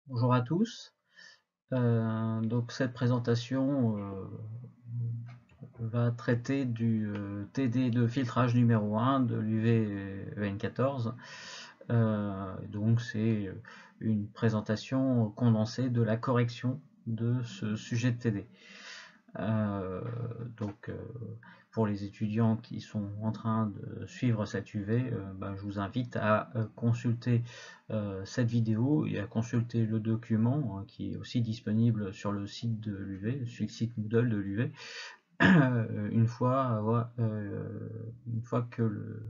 Bonjour à tous. Donc cette présentation va traiter du TD de filtrage numéro 1 de l'UV-EN14. Donc c'est une présentation condensée de la correction de ce sujet de TD. Donc pour les étudiants qui sont en train de suivre cette UV, je vous invite à consulter cette vidéo et à consulter le document qui est aussi disponible sur le site de l'UV, sur le site Moodle de l'UV, une fois que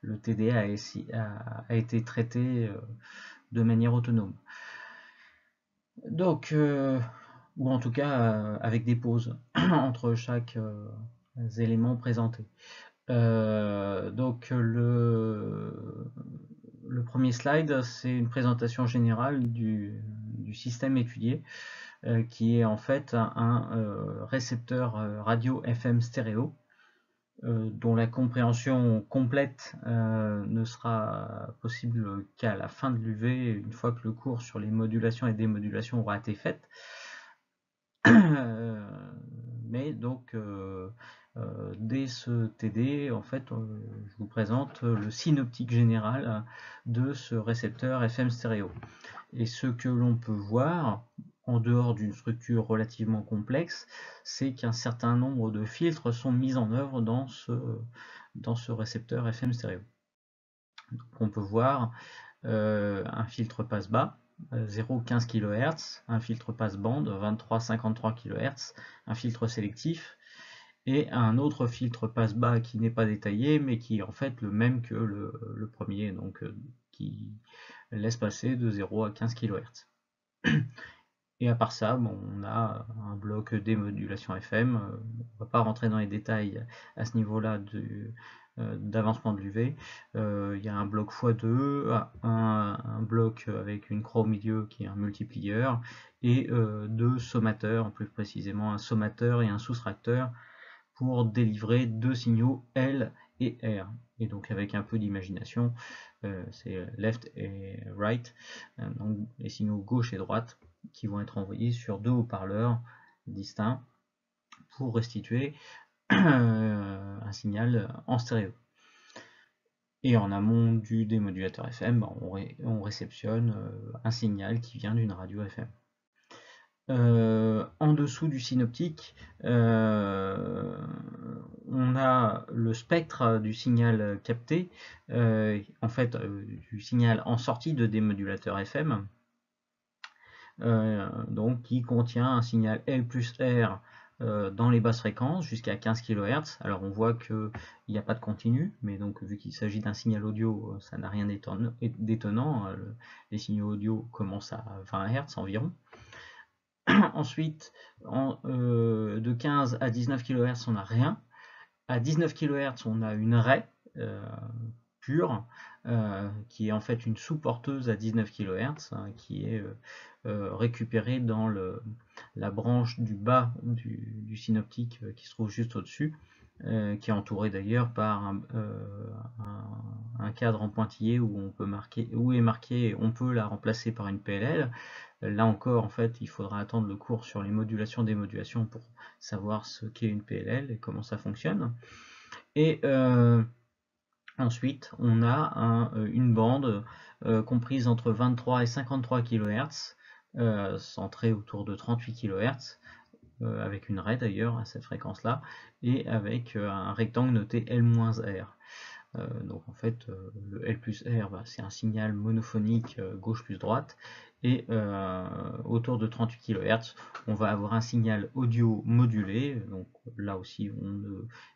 le TDA a été traité de manière autonome. Donc, ou en tout cas avec des pauses entre chaque élément présenté. Donc le premier slide, c'est une présentation générale du système étudié, qui est en fait un récepteur radio FM stéréo, dont la compréhension complète ne sera possible qu'à la fin de l'UV, une fois que le cours sur les modulations et démodulations aura été fait. Mais donc dès ce TD, en fait, je vous présente le synoptique général de ce récepteur FM stéréo. Et ce que l'on peut voir, en dehors d'une structure relativement complexe, c'est qu'un certain nombre de filtres sont mis en œuvre dans ce récepteur FM stéréo. Donc on peut voir un filtre passe-bas, 0,15 kHz, un filtre passe-bande, 23,53 kHz, un filtre sélectif, et un autre filtre passe-bas qui n'est pas détaillé, mais qui est en fait le même que le premier, donc qui laisse passer de 0 à 15 kHz. Et à part ça, bon, on a un bloc démodulation FM. On ne va pas rentrer dans les détails à ce niveau-là d'avancement de l'UV. Il y a un bloc x2, un bloc avec une croix au milieu qui est un multiplier, et deux sommateurs, plus précisément un sommateur et un soustracteur, pour délivrer deux signaux L et R. Et donc avec un peu d'imagination, c'est left et right, donc les signaux gauche et droite qui vont être envoyés sur deux haut-parleurs distincts pour restituer un signal en stéréo. Et en amont du démodulateur FM, on réceptionne un signal qui vient d'une radio FM. En dessous du synoptique, on a le spectre du signal capté, en fait du signal en sortie de démodulateur FM, donc qui contient un signal L plus R dans les basses fréquences jusqu'à 15 kHz. Alors on voit qu'il n'y a pas de continu, mais donc vu qu'il s'agit d'un signal audio, ça n'a rien d'étonnant. Les signaux audio commencent à 20 Hz environ. Ensuite, de 15 à 19 kHz, on n'a rien. À 19 kHz, on a une raie pure, qui est en fait une sous-porteuse à 19 kHz, qui est récupérée dans la branche du bas du synoptique qui se trouve juste au-dessus, qui est entourée d'ailleurs par un cadre en pointillé où on peut marquer, où est marqué on peut la remplacer par une PLL. Là encore, en fait, il faudra attendre le cours sur les modulations, démodulations pour savoir ce qu'est une PLL et comment ça fonctionne. Et ensuite, on a une bande comprise entre 23 et 53 kHz, centrée autour de 38 kHz, avec une raie d'ailleurs à cette fréquence-là, et avec un rectangle noté L-R. Donc en fait, le L plus R, c'est un signal monophonique gauche plus droite, et autour de 38 kHz, on va avoir un signal audio modulé. Donc là aussi, on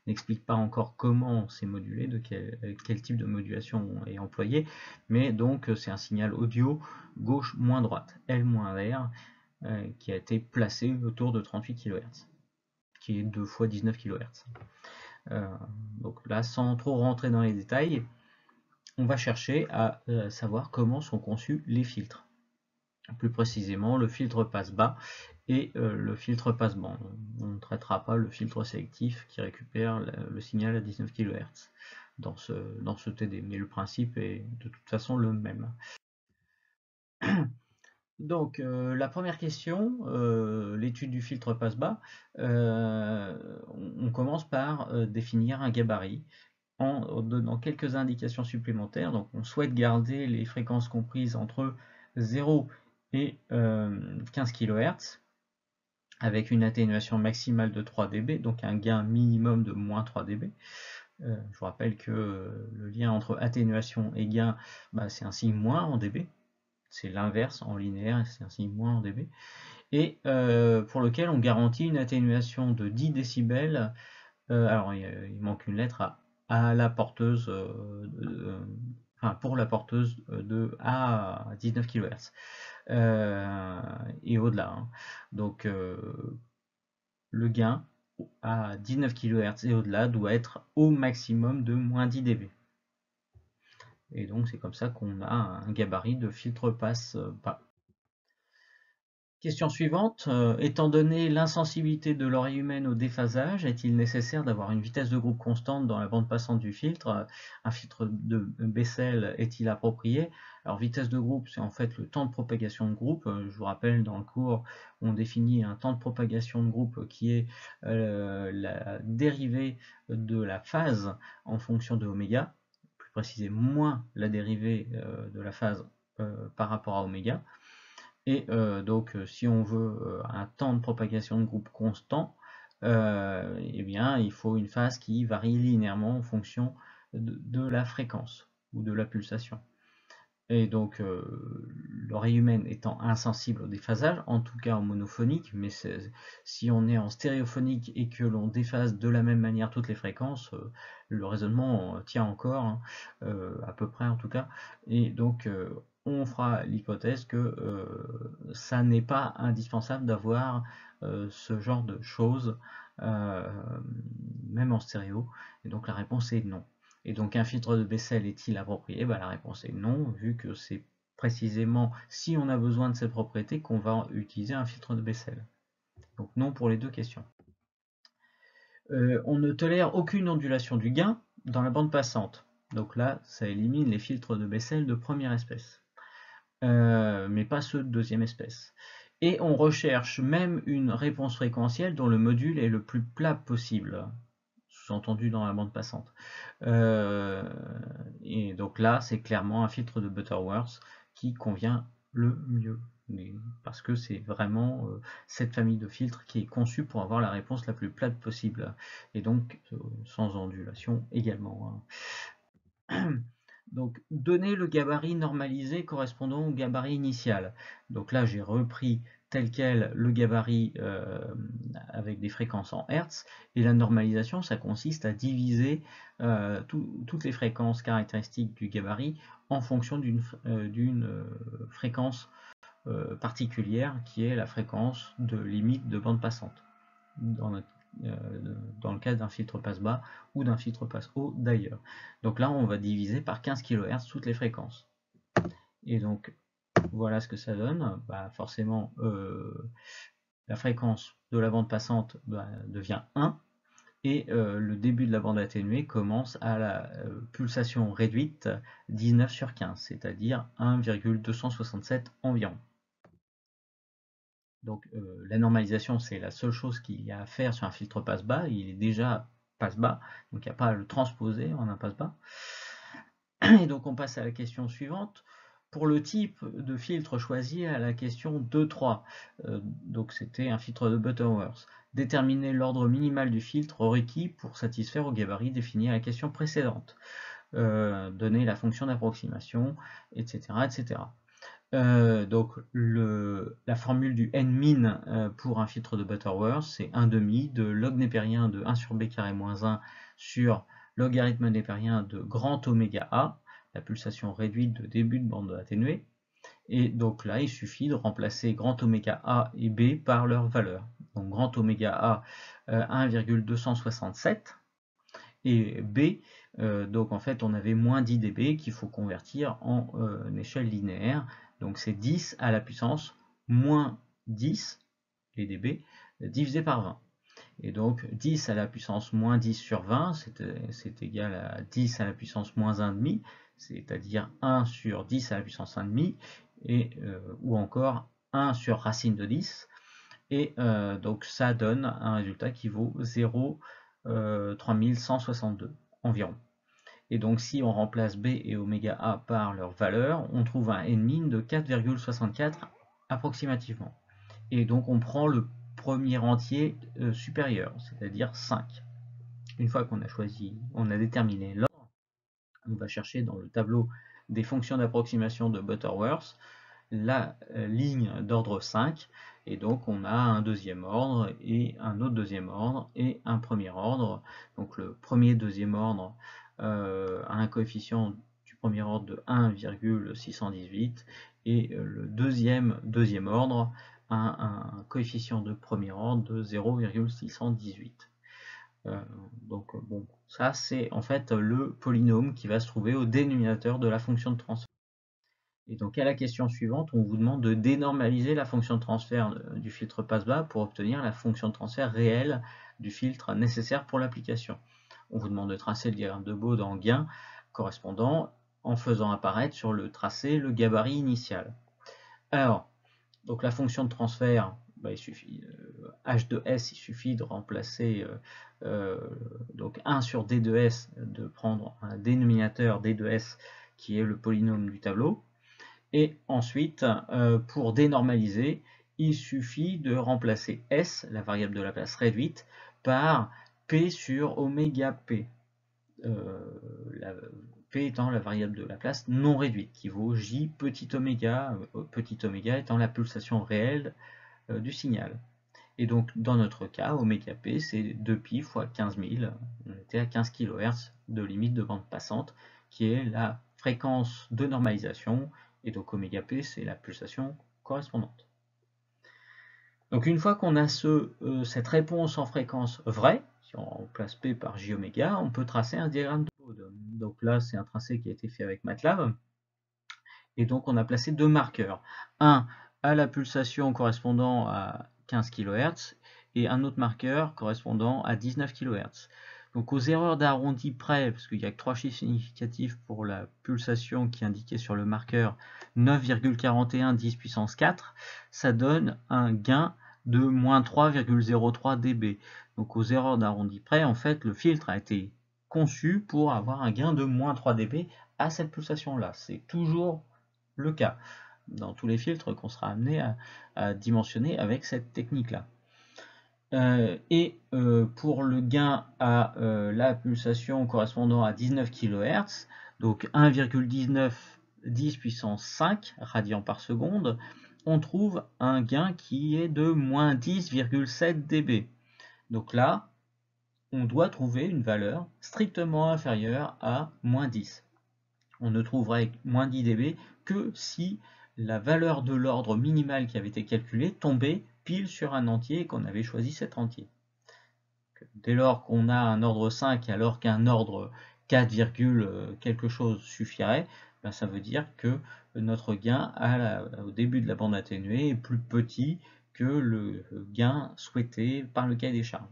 n'explique pas encore comment c'est modulé, de quel type de modulation est employé, mais donc c'est un signal audio gauche moins droite, L-R, qui a été placé autour de 38 kHz, qui est 2 fois 19 kHz. Donc là, sans trop rentrer dans les détails, on va chercher à savoir comment sont conçus les filtres. Plus précisément, le filtre passe-bas et le filtre passe-bande. On ne traitera pas le filtre sélectif qui récupère le signal à 19 kHz dans ce TD, mais le principe est de toute façon le même. Donc, la première question, l'étude du filtre passe-bas, on commence par définir un gabarit en donnant quelques indications supplémentaires. Donc, on souhaite garder les fréquences comprises entre 0 et 15 kHz avec une atténuation maximale de 3 dB, donc un gain minimum de moins 3 dB. Je vous rappelle que le lien entre atténuation et gain, c'est un signe moins en dB. C'est l'inverse en linéaire, c'est un signe moins en dB. Et pour lequel on garantit une atténuation de 10 décibels. Alors il manque une lettre à la porteuse, enfin pour la porteuse de à 19 kHz et au-delà. Hein. Donc le gain à 19 kHz et au-delà doit être au maximum de moins 10 dB. Et donc c'est comme ça qu'on a un gabarit de filtre passe-bas. Question suivante, étant donné l'insensibilité de l'oreille humaine au déphasage, est-il nécessaire d'avoir une vitesse de groupe constante dans la bande passante du filtre? Un filtre de Bessel est-il approprié? Alors vitesse de groupe, c'est en fait le temps de propagation de groupe. Je vous rappelle, dans le cours, on définit un temps de propagation de groupe qui est la dérivée de la phase en fonction de oméga, plus précisément moins la dérivée de la phase par rapport à oméga. Et donc, si on veut un temps de propagation de groupe constant, eh bien, il faut une phase qui varie linéairement en fonction de la fréquence ou de la pulsation. Et donc, l'oreille humaine étant insensible au déphasage, en tout cas en monophonique, mais si on est en stéréophonique et que l'on déphase de la même manière toutes les fréquences, le raisonnement tient encore, hein, à peu près en tout cas. Et donc, on fera l'hypothèse que ça n'est pas indispensable d'avoir ce genre de choses, même en stéréo. Et donc, la réponse est non. Et donc un filtre de Bessel est-il approprié? La réponse est non, vu que c'est précisément si on a besoin de cette propriété qu'on va utiliser un filtre de Bessel. Donc non pour les deux questions. On ne tolère aucune ondulation du gain dans la bande passante. Donc là, ça élimine les filtres de Bessel de première espèce, mais pas ceux de deuxième espèce. Et on recherche même une réponse fréquentielle dont le module est le plus plat possible, sous-entendu dans la bande passante. Et donc là, c'est clairement un filtre de Butterworth qui convient le mieux. Parce que c'est vraiment cette famille de filtres qui est conçue pour avoir la réponse la plus plate possible. Et donc sans ondulation également. Hein. Donc donner le gabarit normalisé correspondant au gabarit initial. Donc là, j'ai repris tel quel le gabarit avec des fréquences en Hertz, et la normalisation, ça consiste à diviser toutes les fréquences caractéristiques du gabarit en fonction d'une fréquence particulière qui est la fréquence de limite de bande passante, dans le cas d'un filtre passe-bas ou d'un filtre passe-haut d'ailleurs. Donc là, on va diviser par 15 kHz toutes les fréquences. Et donc, voilà ce que ça donne. Forcément, la fréquence de la bande passante devient 1, et le début de la bande atténuée commence à la pulsation réduite 19 sur 15, c'est-à-dire 1,267 environ. Donc la normalisation, c'est la seule chose qu'il y a à faire sur un filtre passe-bas. Il est déjà passe-bas, donc il n'y a pas à le transposer en un passe-bas. Et donc on passe à la question suivante. Pour le type de filtre choisi à la question 2.3, donc c'était un filtre de Butterworth. Déterminer l'ordre minimal du filtre requis pour satisfaire au gabarit défini à la question précédente. Donner la fonction d'approximation, etc. etc. Donc la formule du n-min pour un filtre de Butterworth, c'est 1/2 de log népérien de 1 sur b carré moins 1 sur logarithme népérien de grand oméga a, la pulsation réduite de début de bande atténuée. Et donc là, il suffit de remplacer grand oméga a et b par leur valeur. Donc grand oméga a 1,267 et b, donc en fait on avait moins 10 dB qu'il faut convertir en échelle linéaire. Donc c'est 10 à la puissance moins 10, les dB, divisé par 20. Et donc 10 à la puissance moins 10 sur 20, c'est égal à 10 à la puissance moins 1,5, c'est-à-dire 1 sur 10 à la puissance 1,5, ou encore 1 sur racine de 10, et donc ça donne un résultat qui vaut 0,3162 environ. Et donc si on remplace B et oméga A par leur valeur, on trouve un N-min de 4,64 approximativement. Et donc on prend le premier entier supérieur, c'est-à-dire 5. Une fois qu'on a choisi, on a déterminé l'ordre, on va chercher dans le tableau des fonctions d'approximation de Butterworth la ligne d'ordre 5, et donc on a un deuxième ordre et un autre deuxième ordre et un premier ordre. Donc le premier deuxième ordre a un coefficient du premier ordre de 1,618 et le deuxième ordre a un coefficient de premier ordre de 0,618. Donc bon, ça c'est en fait le polynôme qui va se trouver au dénominateur de la fonction de transfert. Et donc à la question suivante, on vous demande de dénormaliser la fonction de transfert du filtre passe-bas pour obtenir la fonction de transfert réelle du filtre nécessaire pour l'application. On vous demande de tracer le diagramme de Bode en gain correspondant en faisant apparaître sur le tracé le gabarit initial. Alors, donc la fonction de transfert, il suffit h de s, il suffit de remplacer donc 1 sur d de s, de prendre un dénominateur d de s qui est le polynôme du tableau. Et ensuite, pour dénormaliser, il suffit de remplacer S, la variable de la place réduite, par P sur oméga P. P étant la variable de la place non réduite, qui vaut J petit oméga étant la pulsation réelle du signal. Et donc, dans notre cas, oméga P, c'est 2π fois 15 000. On était à 15 kHz de limite de bande passante, qui est la fréquence de normalisation. Et donc oméga P, c'est la pulsation correspondante. Donc une fois qu'on a cette réponse en fréquence vraie, si on remplace P par J oméga, on peut tracer un diagramme de Bode. Donc là, c'est un tracé qui a été fait avec MATLAB. Et donc on a placé deux marqueurs. Un à la pulsation correspondant à 15 kHz et un autre marqueur correspondant à 19 kHz. Donc aux erreurs d'arrondi près, parce qu'il n'y a que 3 chiffres significatifs pour la pulsation qui est indiquée sur le marqueur 9,41 10 puissance 4, ça donne un gain de moins 3,03 dB. Donc aux erreurs d'arrondi près, en fait, le filtre a été conçu pour avoir un gain de moins 3 dB à cette pulsation-là. C'est toujours le cas dans tous les filtres qu'on sera amené à dimensionner avec cette technique-là. Pour le gain à la pulsation correspondant à 19 kHz, donc 1,19 10 puissance 5 radians par seconde, on trouve un gain qui est de moins 10,7 dB. Donc là, on doit trouver une valeur strictement inférieure à moins 10. On ne trouverait moins 10 dB que si la valeur de l'ordre minimal qui avait été calculée tombait pile sur un entier et qu'on avait choisi cet entier. Dès lors qu'on a un ordre 5 alors qu'un ordre 4, quelque chose suffirait, ça veut dire que notre gain au début de la bande atténuée est plus petit que le gain souhaité par le cahier des charges.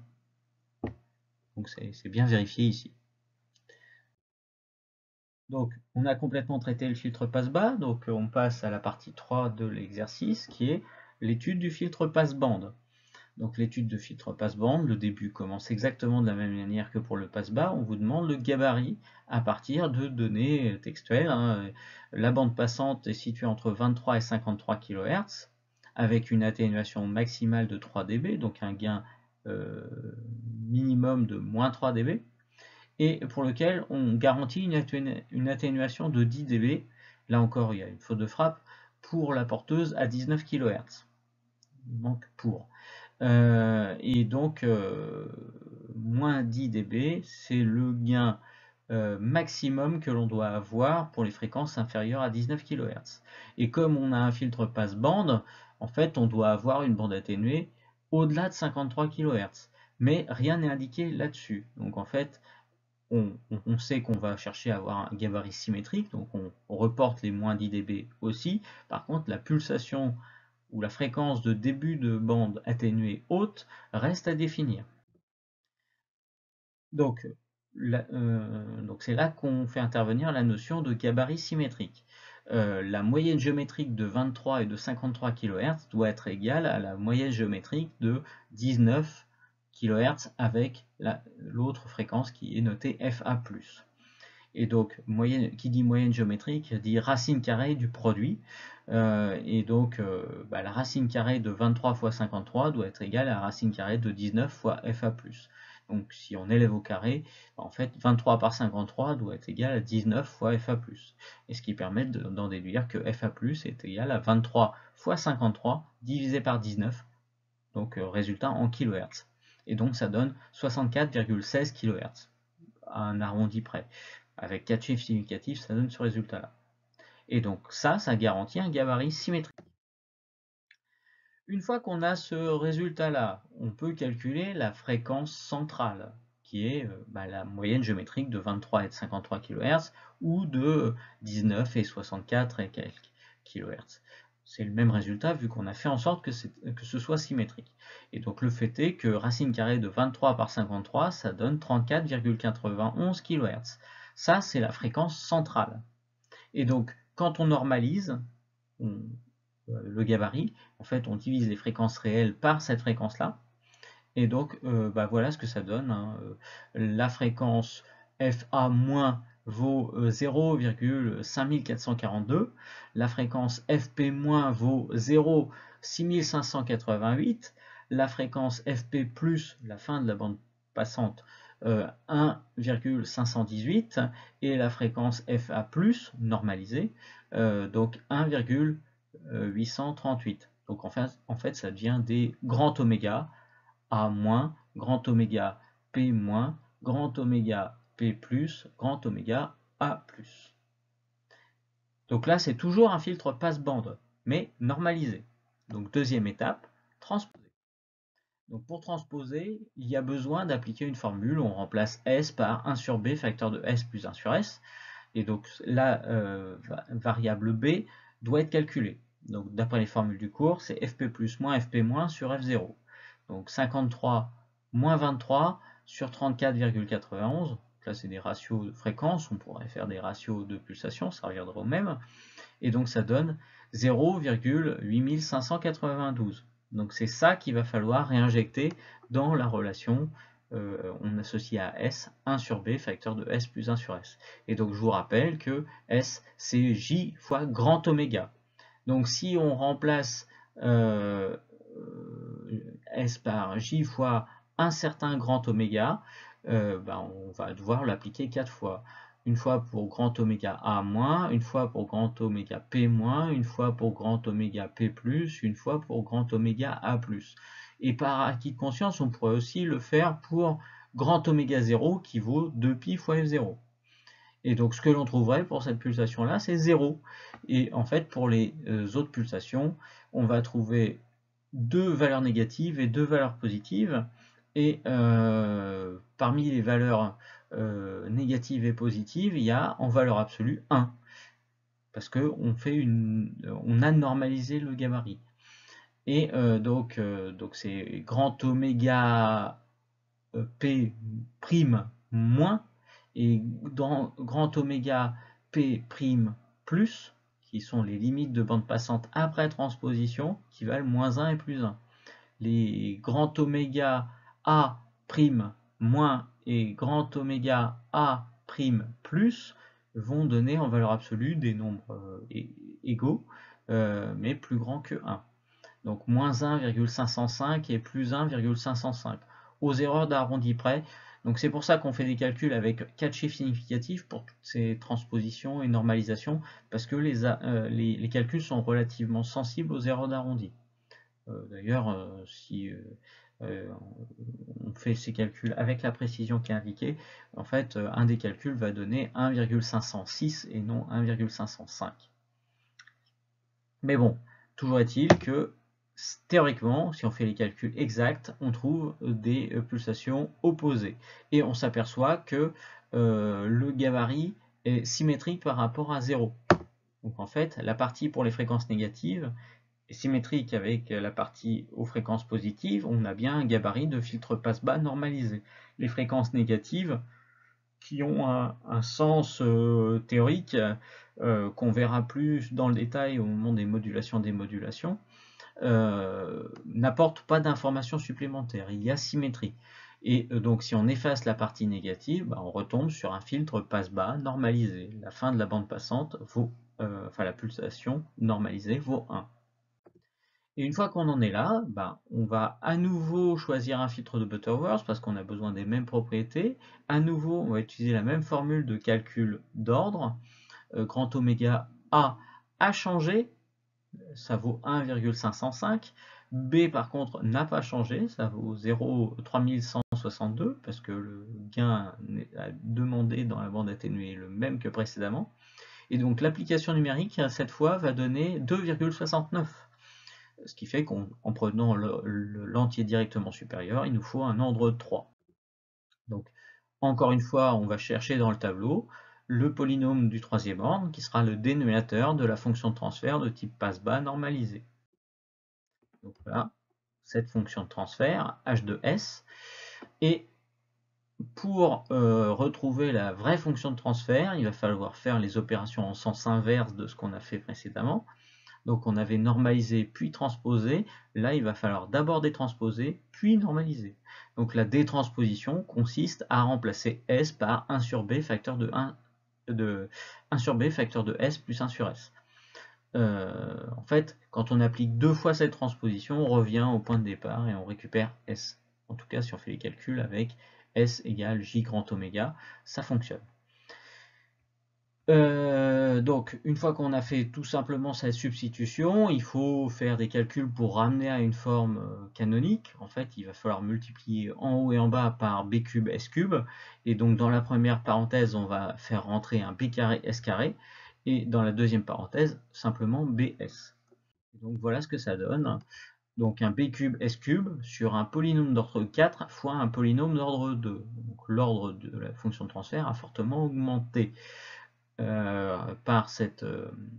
Donc c'est bien vérifié ici. Donc, on a complètement traité le filtre passe-bas, donc on passe à la partie 3 de l'exercice, qui est l'étude du filtre passe-bande. Donc l'étude de filtre passe-bande, le début commence exactement de la même manière que pour le passe-bas, on vous demande le gabarit à partir de données textuelles. La bande passante est située entre 23 et 53 kHz, avec une atténuation maximale de 3 dB, donc un gain minimum de moins 3 dB. Et pour lequel on garantit une atténuation de 10 dB. Là encore, il y a une faute de frappe pour la porteuse à 19 kHz. Il manque pour. Et donc, moins 10 dB, c'est le gain maximum que l'on doit avoir pour les fréquences inférieures à 19 kHz. Et comme on a un filtre passe-bande, en fait, on doit avoir une bande atténuée au-delà de 53 kHz. Mais rien n'est indiqué là-dessus. Donc en fait, on sait qu'on va chercher à avoir un gabarit symétrique, donc on reporte les moins 10 dB aussi. Par contre, la pulsation ou la fréquence de début de bande atténuée haute reste à définir. Donc c'est là qu'on fait intervenir la notion de gabarit symétrique. la moyenne géométrique de 23 et de 53 kHz doit être égale à la moyenne géométrique de 19 kHz avec l'autre fréquence qui est notée FA+. Et donc, qui dit moyenne géométrique dit racine carrée du produit. Et donc, la racine carrée de 23 fois 53 doit être égale à la racine carrée de 19 fois FA+. Donc, si on élève au carré, en fait, 23 par 53 doit être égal à 19 fois FA+. Et ce qui permet d'en déduire que FA+, est égal à 23 fois 53 divisé par 19. Donc, résultat en kHz. Et donc, ça donne 64,16 kHz, à un arrondi près. Avec 4 chiffres significatifs, ça donne ce résultat-là. Et donc ça garantit un gabarit symétrique. Une fois qu'on a ce résultat-là, on peut calculer la fréquence centrale, qui est la moyenne géométrique de 23 et de 53 kHz, ou de 19 et 64 et quelques kHz. C'est le même résultat vu qu'on a fait en sorte que ce soit symétrique. Et donc le fait est que racine carrée de 23 par 53, ça donne 34,91 kHz. Ça, c'est la fréquence centrale. Et donc, quand on normalise le gabarit, en fait, on divise les fréquences réelles par cette fréquence-là. Et donc, voilà ce que ça donne. La fréquence FA- vaut 0,5442. La fréquence FP- vaut 0,6588. La fréquence FP+, la fin de la bande passante, 1,518 et la fréquence FA+, normalisée, donc 1,838. Donc en fait, ça devient des grands oméga, A-, grand oméga P-, grand oméga P+, grand oméga A+. Donc là, c'est toujours un filtre passe-bande, mais normalisé. Donc deuxième étape, transposer. Donc pour transposer, il y a besoin d'appliquer une formule. On remplace S par 1 sur B, facteur de S plus 1 sur S. Et donc la variable B doit être calculée. Donc d'après les formules du cours, c'est FP plus moins FP moins sur F0. Donc 53 moins 23 sur 34,91. Là, c'est des ratios de fréquence. On pourrait faire des ratios de pulsation, ça reviendra au même. Et donc ça donne 0,8592. Donc c'est ça qu'il va falloir réinjecter dans la relation. On associe à S 1 sur B, facteur de S plus 1 sur S. Et donc je vous rappelle que S, c'est J fois grand oméga. Donc si on remplace S par J fois un certain grand oméga, on va devoir l'appliquer 4 fois. Une fois pour grand oméga A-, une fois pour grand oméga P-, une fois pour grand oméga P+, une fois pour grand oméga A+. Et par acquis de conscience, on pourrait aussi le faire pour grand oméga 0 qui vaut 2π fois F0. Et donc ce que l'on trouverait pour cette pulsation-là, c'est 0. Et en fait, pour les autres pulsations, on va trouver 2 valeurs négatives et 2 valeurs positives. Et parmi les valeurs négatives et positives, il y a en valeur absolue 1. Parce qu'on on a normalisé le gabarit. Et donc c'est grand oméga P' moins et dans grand oméga P' plus, qui sont les limites de bande passante après transposition, qui valent moins 1 et plus 1. Les grand oméga A' moins et grand oméga A' plus vont donner en valeur absolue des nombres égaux, mais plus grands que 1. Donc moins 1,505 et plus 1,505. Aux erreurs d'arrondi près. Donc c'est pour ça qu'on fait des calculs avec 4 chiffres significatifs pour toutes ces transpositions et normalisations, parce que les calculs sont relativement sensibles aux erreurs d'arrondi. D'ailleurs, si on fait ces calculs avec la précision qui est indiquée, en fait, un des calculs va donner 1,506 et non 1,505. Mais bon, toujours est-il que théoriquement, si on fait les calculs exacts, on trouve des pulsations opposées. Et on s'aperçoit que le gabarit est symétrique par rapport à 0. Donc en fait, la partie pour les fréquences négatives est symétrique avec la partie aux fréquences positives. On a bien un gabarit de filtre passe-bas normalisé. Les fréquences négatives qui ont un sens théorique qu'on verra plus dans le détail au moment des modulations, n'apporte pas d'informations supplémentaires, il y a symétrie. Et donc si on efface la partie négative, on retombe sur un filtre passe-bas normalisé. La fin de la bande passante vaut, la pulsation normalisée vaut 1. Et une fois qu'on en est là, on va à nouveau choisir un filtre de Butterworth parce qu'on a besoin des mêmes propriétés. À nouveau, on va utiliser la même formule de calcul d'ordre. Grand oméga A a changé, ça vaut 1,505. B par contre n'a pas changé, ça vaut 0,3162 parce que le gain demandé dans la bande atténuée est le même que précédemment. Et donc l'application numérique cette fois va donner 2,69. Ce qui fait qu'en prenant l'entier directement supérieur, il nous faut un ordre de 3. Donc, encore une fois, on va chercher dans le tableau le polynôme du troisième ordre, qui sera le dénominateur de la fonction de transfert de type passe-bas normalisée. Donc voilà, cette fonction de transfert, h de s. Et pour retrouver la vraie fonction de transfert, il va falloir faire les opérations en sens inverse de ce qu'on a fait précédemment. Donc on avait normalisé puis transposé, là il va falloir d'abord détransposer puis normaliser. Donc la détransposition consiste à remplacer S par 1 sur B facteur de 1 sur B facteur de S plus 1 sur S. En fait, quand on applique deux fois cette transposition, on revient au point de départ et on récupère S. En tout cas, si on fait les calculs avec S égale J grand oméga, ça fonctionne. Donc, une fois qu'on a fait tout simplement cette substitution, il faut faire des calculs pour ramener à une forme canonique. En fait, il va falloir multiplier en haut et en bas par b cube s cube. Et donc, dans la première parenthèse, on va faire rentrer un b carré s carré. Et dans la deuxième parenthèse, simplement bs. Donc, voilà ce que ça donne. Donc, un b cube s cube sur un polynôme d'ordre 4 fois un polynôme d'ordre 2. Donc, l'ordre de la fonction de transfert a fortement augmenté. Par cette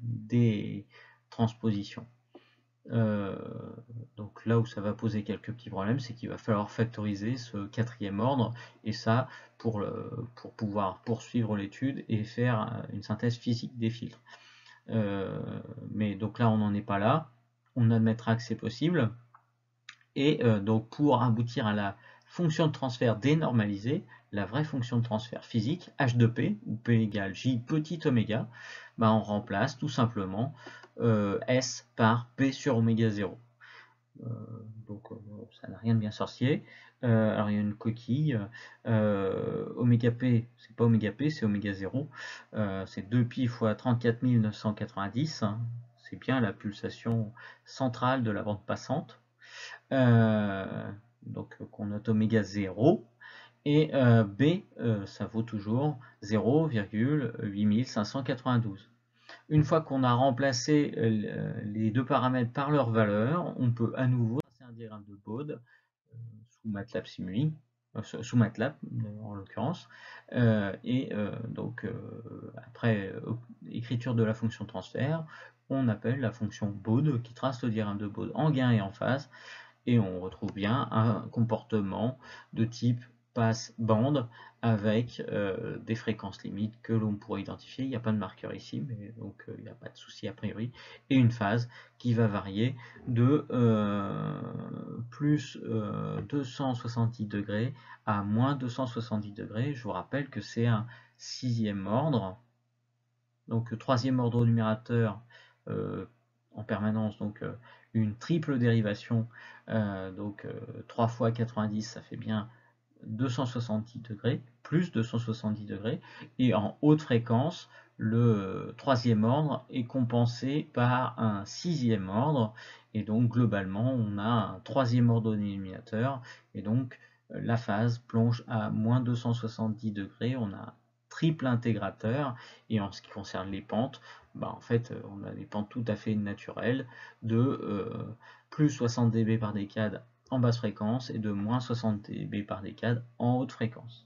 détransposition. Donc là où ça va poser quelques petits problèmes, c'est qu'il va falloir factoriser ce quatrième ordre, et ça pour pouvoir poursuivre l'étude et faire une synthèse physique des filtres. Mais donc là on n'en est pas là, on admettra que c'est possible, et donc pour aboutir à la fonction de transfert dénormalisée, la vraie fonction de transfert physique, h de p, où p égale j petit oméga, on remplace tout simplement s par p sur oméga 0. Donc ça n'a rien de bien sorcier. Alors il y a une coquille, oméga p, c'est pas oméga p, c'est oméga 0, c'est 2pi fois 34 990, hein. C'est bien la pulsation centrale de la bande passante. Donc qu'on note oméga 0, et B, ça vaut toujours 0,8592. Une fois qu'on a remplacé les deux paramètres par leur valeur, on peut à nouveau tracer un diagramme de Bode sous MATLAB Simulink, sous MATLAB en l'occurrence, et donc après écriture de la fonction de transfert, on appelle la fonction Bode qui trace le diagramme de Bode en gain et en phase, et on retrouve bien un comportement de type passe-bande avec des fréquences limites que l'on pourrait identifier. Il n'y a pas de marqueur ici, mais donc il n'y a pas de souci a priori. Et une phase qui va varier de plus 270 degrés à moins 270 degrés. Je vous rappelle que c'est un sixième ordre. Donc troisième ordre au numérateur en permanence, donc une triple dérivation, donc 3 fois 90, ça fait bien 270 degrés, plus 270 degrés, et en haute fréquence, le troisième ordre est compensé par un sixième ordre, et donc globalement on a un troisième ordre au dénominateur, et donc la phase plonge à moins 270 degrés, on a triple intégrateur, et en ce qui concerne les pentes, en fait on a des pentes tout à fait naturelles de plus 60 dB par décade en basse fréquence et de moins 60 dB par décade en haute fréquence.